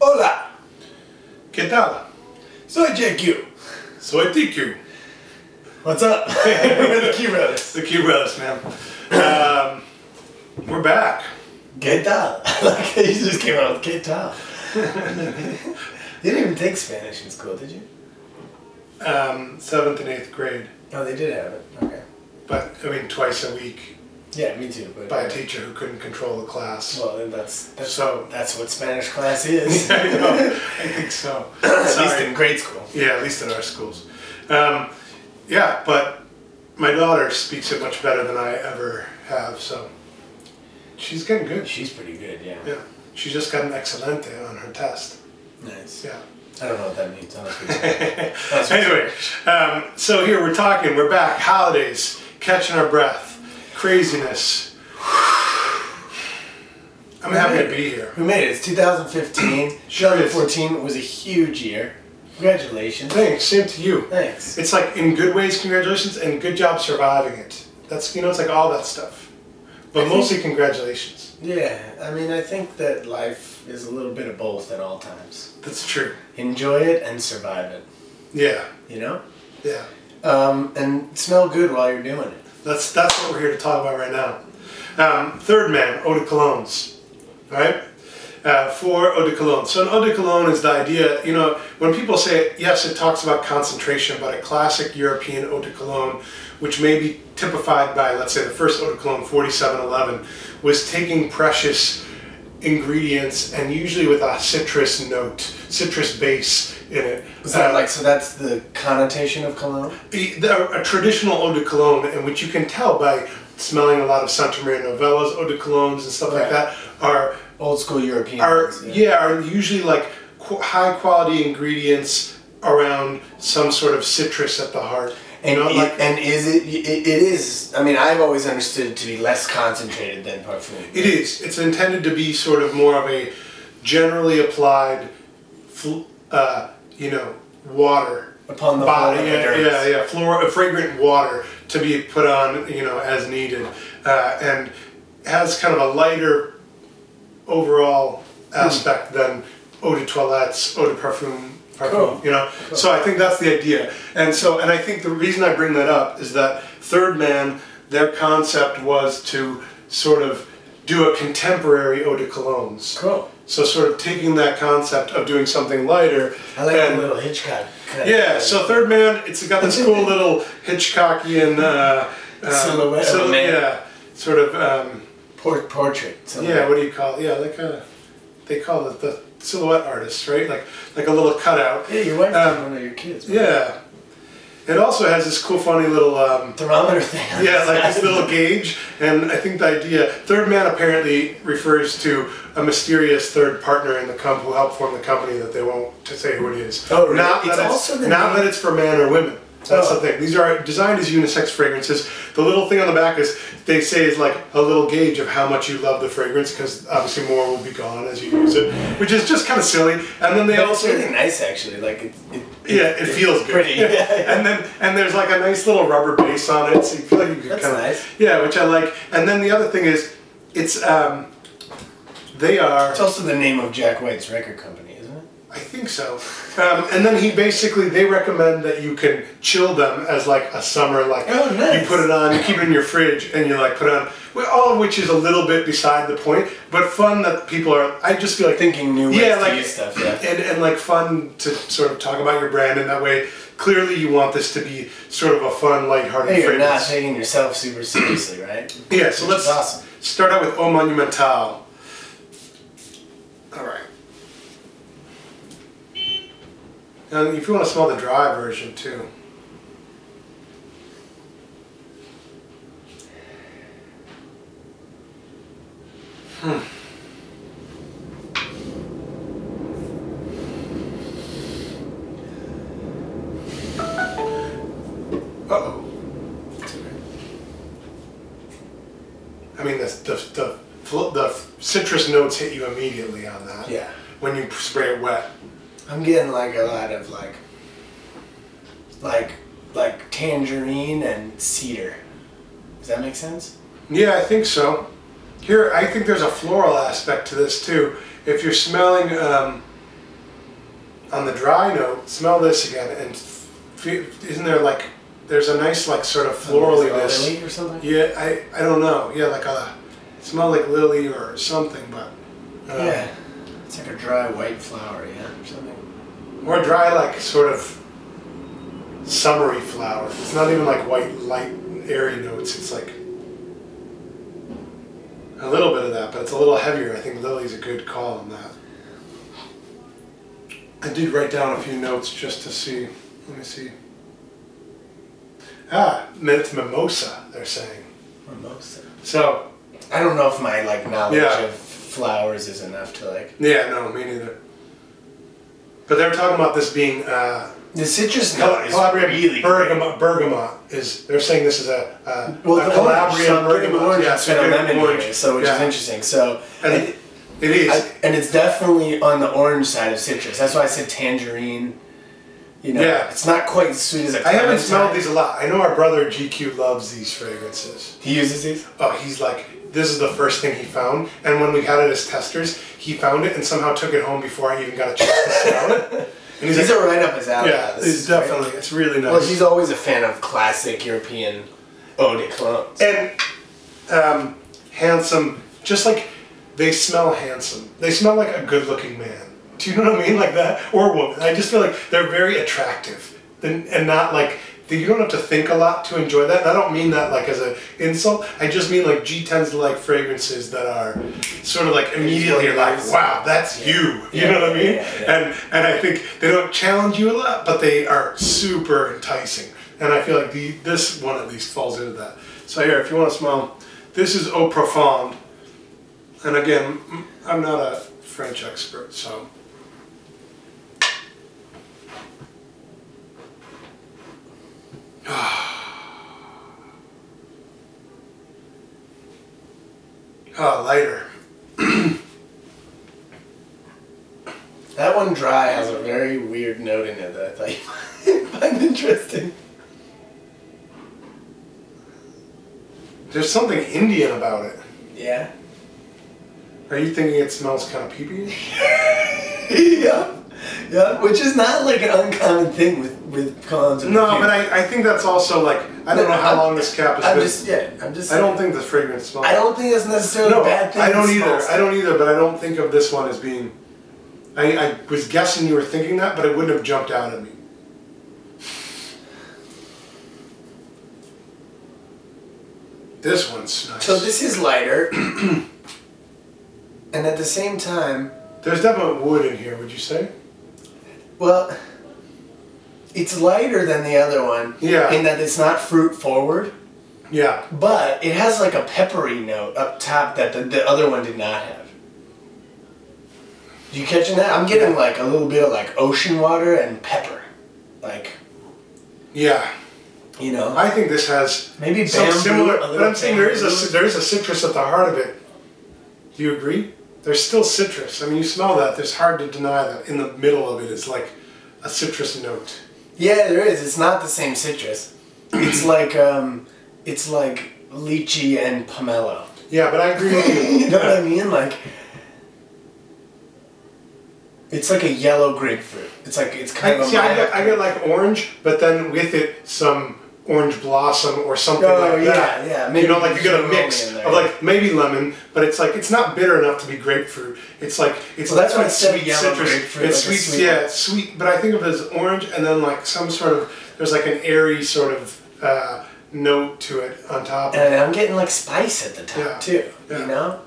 Hola. ¿Qué tal? Soy JQ. Soy TQ. What's up? We're the Q Brothers. The Q Brothers, man. We're back. ¿Qué tal? Like, you just came out with ¿Qué tal? You didn't even take Spanish in school, did you? 7th and 8th grade. Oh, they did have it. Okay. But, I mean, twice a week. Yeah, me too. But by a teacher who couldn't control the class. Well, then that's what Spanish class is. I know. I think so. At least in grade school. Yeah, at least in our schools. Yeah, but my daughter speaks it much better than I ever have, so she's getting good. She's pretty good, yeah. Yeah. She just got an excelente on her test. Nice. Yeah. I don't know what that means, honestly. Anyway, so here we're back. Holidays, catching our breath. Craziness. I'm happy to be here. We made it. It's 2015. 2014 was a huge year. Congratulations. Thanks. Same to you. Thanks. It's like in good ways, congratulations, and good job surviving it. That's, you know, it's like all that stuff. But mostly congratulations. Yeah. I mean, I think that life is a little bit of both at all times. That's true. Enjoy it and survive it. Yeah. You know? Yeah. And smell good while you're doing it. That's what we're here to talk about right now. Thirdman, eau de colognes, right? 4 eau de cologne. So an eau de cologne is the idea, you know, when people say, yes, it talks about concentration, but a classic European eau de cologne, which may be typified by, let's say, the first eau de cologne, 4711, was taking precious ingredients and usually with a citrus note, citrus base in it. Is that so that's the connotation of cologne? A traditional eau de cologne, in which you can tell by smelling a lot of Santamaria Novella's eau de colognes and stuff like that, are old school European. Are usually like high quality ingredients around some sort of citrus at the heart. And, and is it is, I mean, I've always understood it to be less concentrated than parfum. It is. It's intended to be sort of more of a generally applied, you know, water. Upon the body. Fragrant water to be put on, you know, as needed. And has kind of a lighter overall aspect than eau de toilettes, eau de parfum. Cool. You know, cool. So I think that's the idea, and I think the reason I bring that up is that Thirdman, their concept was to sort of do a contemporary eau de colognes. Cool. So sort of taking that concept of doing something lighter. I like the little Hitchcock. Yeah. So Thirdman, it's got this cool little Hitchcockian silhouette. Of a man. Yeah. Sort of portrait. Yeah. What do you call it? Yeah, like they call it the silhouette artist, right? Like a little cutout. Yeah, your wife is one of your kids. Right? Yeah. It also has this cool, funny little thermometer thing. Yeah, like this little gauge, and I think the idea Thirdman apparently refers to a mysterious third partner in the company who helped form the company that they won't say who it is. Oh, really? Not that it's for man or women. That's the thing. These are designed as unisex fragrances. The little thing on the back is, they say, is like a little gauge of how much you love the fragrance, because obviously more will be gone as you use it, which is just kind of silly. And then they also, it's really nice actually. Like it feels good. Pretty. Yeah. and there's like a nice little rubber base on it, so you feel like you could That's kind of nice. Yeah, which I like. And then the other thing is, it's they are. It's also the name of Jack White's record company, isn't it? I think so. And then they recommend that you can chill them as like a summer, like nice. You put it on, you keep it in your fridge, and you like put it on. Well, all of which is a little bit beside the point, but fun that people are. I just feel like thinking new ways to use stuff, and like fun to sort of talk about your brand in that way. Clearly, you want this to be sort of a fun, lighthearted. Hey, you're fragrance. not taking yourself super seriously, right? Yeah. So let's start out with Eau Monumental. All right. And if you want to smell the dry version too. Uh-oh. I mean, the citrus notes hit you immediately on that. Yeah. When you spray it wet. I'm getting like a lot of like tangerine and cedar. Does that make sense? Yeah, I think so. Here, I think there's a floral aspect to this too. If you're smelling on the dry note, smell this again, and isn't there like, there's a nice like sort of floraliness. Lily or something? Yeah, I don't know. Yeah, like smell like lily or something, but. Yeah. It's like a dry white flower, yeah, or something. More dry, like sort of summery flower. It's not even like white, light, airy notes. It's like a little bit of that, but it's a little heavier. I think lily's a good call on that. I did write down a few notes just to see. Let me see. It's mimosa, they're saying. Mimosa. So. I don't know if my like knowledge of flowers is enough to like. Yeah, no, me neither. But they're talking about this being the citrus note is really bergamot is. They're saying this is a Calabrian bergamot. Yeah, it's got a lemon here, so which is interesting. So and it is, and it's definitely on the orange side of citrus. That's why I said tangerine. You know, it's not quite as sweet as a clementine. I haven't smelled these a lot. I know our brother GQ loves these fragrances. He uses these? Oh, he's like, this is the first thing he found. And when we had it as testers, he found it and somehow took it home before I even got a chance to smell it. And these are right up his alley. Yeah, it's definitely, it's really nice. Well, he's always a fan of classic European eau de colognes. And handsome, just like they smell handsome. They smell like a good-looking man. Do you know what I mean? Like that? Or woman. I just feel like they're very attractive. And not like, you don't have to think a lot to enjoy that. And I don't mean that like as an insult. I just mean like G tends to like fragrances that are sort of like immediately like, wow, that's you. You know what I mean? And I think they don't challenge you a lot, but they are super enticing. And I feel like this one at least falls into that. So here, if you want to smell, this is Eau Profonde. And again, I'm not a French expert, so. Lighter. That one dry has a very weird note in it that I thought you might find interesting. There's something Indian about it. Yeah. Are you thinking it smells kind of pee-pee? Yeah. Yeah, which is not like an uncommon thing with colognes. No, but I think that's also like, I don't know how long this cap has been. I don't think the fragrance smells. I don't think it's necessarily a bad thing. I don't either, but I don't think of this one as being, I was guessing you were thinking that, but it wouldn't have jumped out at me. This one's nice. So this is lighter, and at the same time... There's definitely wood in here, would you say? Well, it's lighter than the other one. Yeah. In that it's not fruit forward. Yeah. But it has like a peppery note up top that the other one did not have. You catching that? I'm getting like a little bit of like ocean water and pepper. Like. Yeah. You know? I think this has maybe some bamboo, similar, but I'm saying there is a citrus at the heart of it. Do you agree? There's still citrus. I mean, you smell that. It's hard to deny that in the middle of it is like a citrus note. Yeah, there is. It's not the same citrus. It's like lychee and pomelo. Yeah, but I agree with you. You know what I mean? Like, it's like a yellow grapefruit. It's like kind of. I get like orange, but then with it some orange blossom or something like that. Yeah. Maybe you know, like you get a mix of like maybe lemon, but it's like it's not bitter enough to be grapefruit. It's like that's why it's sweet citrus. Grapefruit, it's like sweet, it's sweet. But I think of it as orange, and then like some sort of there's like an airy sort of note to it on top. And I'm getting like spice at the top too. Yeah. You know.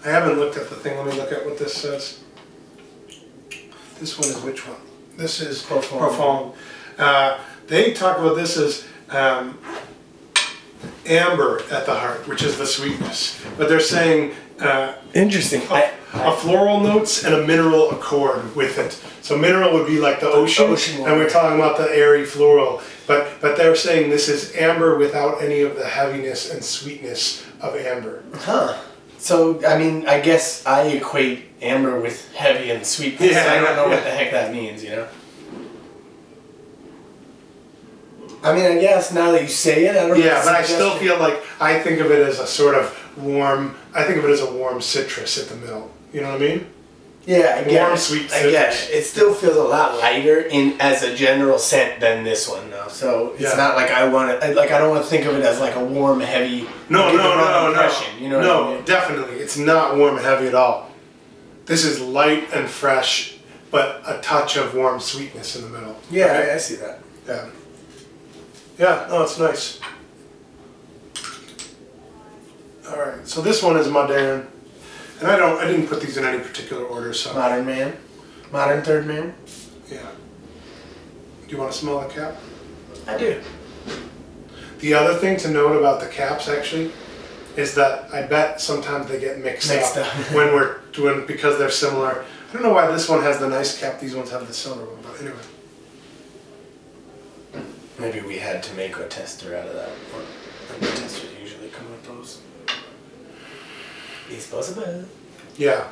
I haven't looked at the thing. Let me look at what this says. This one is which one? This is Profonde. They talk about this as amber at the heart, which is the sweetness. But they're saying interesting. A floral notes and a mineral accord with it. So mineral would be like the ocean and we're talking about the airy floral. But they're saying this is amber without any of the heaviness and sweetness of amber. Huh. So, I mean, I guess I equate amber with heavy and sweetness. Yeah, I don't know what the heck that means, you know? I mean, I guess now that you say it, I don't know. Yeah, but I still feel like I think of it as a sort of warm, I think of it as a warm citrus at the middle. You know what I mean? Yeah, I get warm, it. sweet I get citrus. it. It still feels a lot lighter in as a general scent than this one, though. So it's not like I want to. Like I don't want to think of it as like a warm, heavy. No. You know what I mean? Definitely, it's not warm and heavy at all. This is light and fresh, but a touch of warm sweetness in the middle. Yeah, right? I see that. Yeah. Yeah. No, it's nice. All right. So this one is modern. And I didn't put these in any particular order, so. Modern man. Modern Thirdman. Yeah. Do you want to smell the cap? I do. The other thing to note about the caps, actually, is that I bet sometimes they get mixed up when we're doing, because they're similar. I don't know why this one has the nice cap, these ones have the silver one, but anyway. Maybe we had to make a tester out of that. And the testers usually come with those. Disposable. Yeah.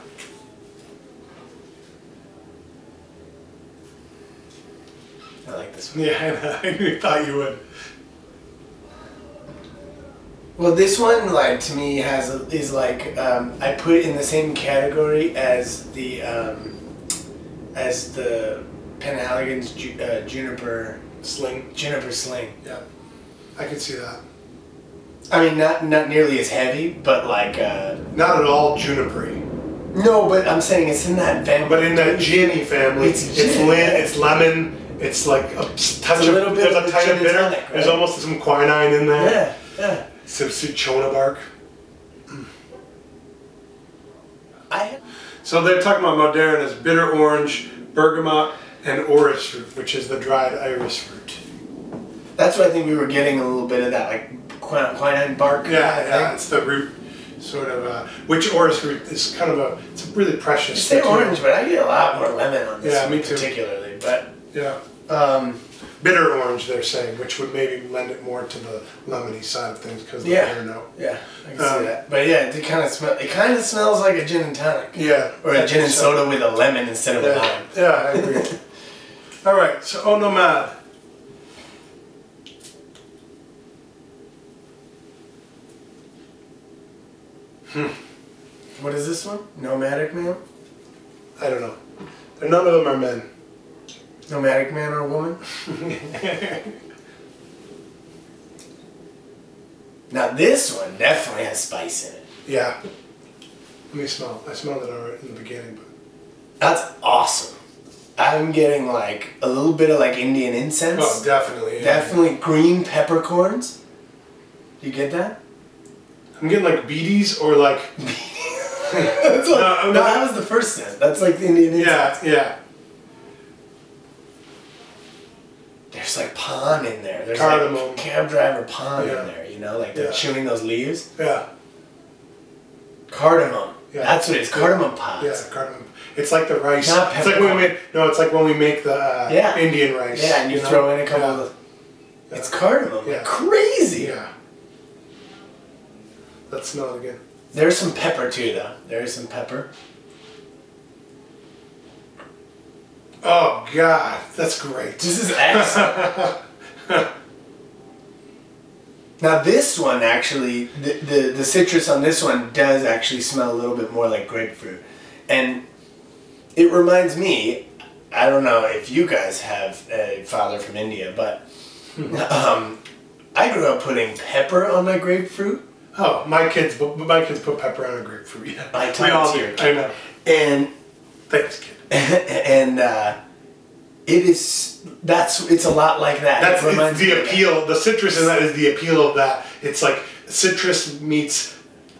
I like this one. Yeah, I thought you would. Well, this one, like to me, is like I put it in the same category as the Penhaligon's Juniper Sling. Juniper Sling. Yeah, I can see that. I mean, not nearly as heavy, but like not at all junipery. No, but I'm saying it's in that family. But in that ginny family, it's lemon. It's like a touch of little bit there's of a touch gin of and bitter. tonic, right? There's almost some quinine in there. Yeah. Some cinchona bark. So they're talking about modern as bitter orange, bergamot, and orris root, which is the dried iris root. That's what I think we were getting a little bit of that, like quinine bark. Yeah, it's the root, sort of. Which orris root is kind of it's a really precious. You say material. orange, but I get a lot more lemon on this. Yeah, one me too. Particularly, but yeah. Bitter orange, they're saying, which would maybe lend it more to the lemony side of things because of the bitter note. Yeah, I can see that. But yeah, it kind of smells like a gin and tonic. Yeah. Or a gin and soda with a lemon instead of a lime. Yeah, I agree. All right, so nomad. What is this one? Nomadic man? I don't know. None of them are men. Nomadic man or woman? Now this one definitely has spice in it. Yeah. Let me smell. I smelled it already in the beginning, but that's awesome. I'm getting like a little bit of like Indian incense. Oh, definitely. Yeah. Definitely green peppercorns. You get that? I'm getting like beaties or like. That's like, no, that was the first scent. That's like the Indian incense. Yeah. There's like pond in there. There's cardamom. Like cab driver pond in there, you know, like they're chewing those leaves. Yeah. Cardamom. Yeah. That's what it is. Cardamom pods. Yeah, cardamom. It's like the rice. Not it's like when we make it's like when we make the Indian rice. Yeah, and you throw in a couple of the it's cardamom. Yeah. Like crazy. Yeah. Let's smell it again. There's some pepper too though. There's some pepper. Oh God, that's great. This is excellent. Now this one actually, the citrus on this one does actually smell a little bit more like grapefruit. And it reminds me, I don't know if you guys have a father from India, but I grew up putting pepper on my grapefruit. Oh, my kids put pepper on a grapefruit. Yeah, we all do. I know. And thanks, kid. And it's a lot like that. That's the appeal. The citrus in that is the appeal of that. It's like citrus meets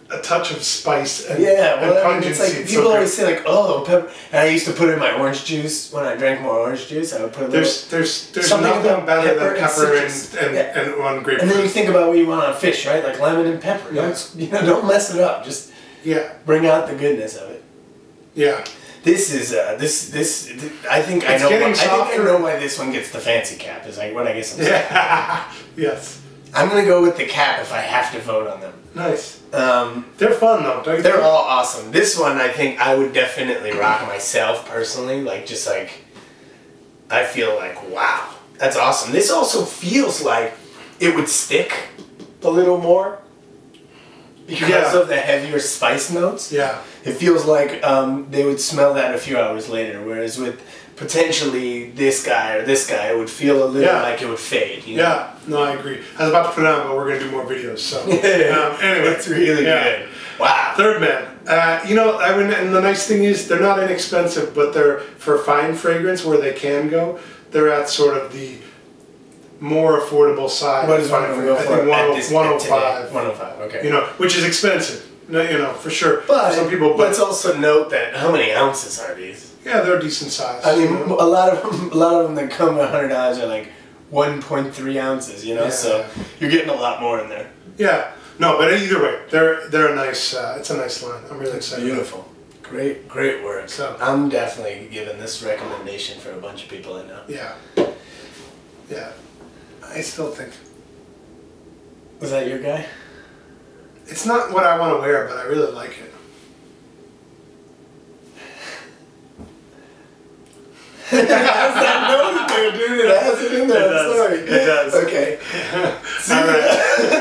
a touch of spice and pungency. It's like people always say like, oh, pepper. And I used to put it in my orange juice when I drank more orange juice. I would put a little. There's nothing better than pepper and on grapefruit. And then you think about what you want on fish, right? Like lemon and pepper. Yeah. Don't mess it up. Just bring out the goodness of it. Yeah. This is this. I think I know why this one gets the fancy cap. Is like what I guess I'm saying. Yes. I'm gonna go with the cap if I have to vote on them. Nice. They're fun though, don't you? They're all awesome. This one I think I would definitely rock myself personally. Like just like I feel like wow, that's awesome. This also feels like it would stick a little more. because of the heavier spice notes. Yeah. It feels like they would smell that a few hours later, whereas with potentially this guy or this guy, it would feel a little like it would fade. You know? Yeah, no, I agree. I was about to put it on, but we're going to do more videos. So anyway, it's really good. Wow. Thirdman. You know, I mean, and the nice thing is they're not inexpensive, but they're for fine fragrance where they can go. They're at sort of the more affordable side. What is one of them go for? I think 105. 105. Okay. You know, which is expensive. No, you know, for sure. But some people. Let's also note that how many ounces are these? Yeah, they're decent size. I mean, a lot of them that come at $100 are like 1.3 ounces. You know, so you're getting a lot more in there. Yeah. No, but either way, they're a nice. It's a nice line. I'm really excited. Beautiful. Great work. So I'm definitely giving this recommendation for a bunch of people I know. Yeah. Yeah. I still think. Was that your guy? It's not what I want to wear, but I really like it. It has that note in there, dude. It has it in there. I'm sorry. It does. Okay. All right.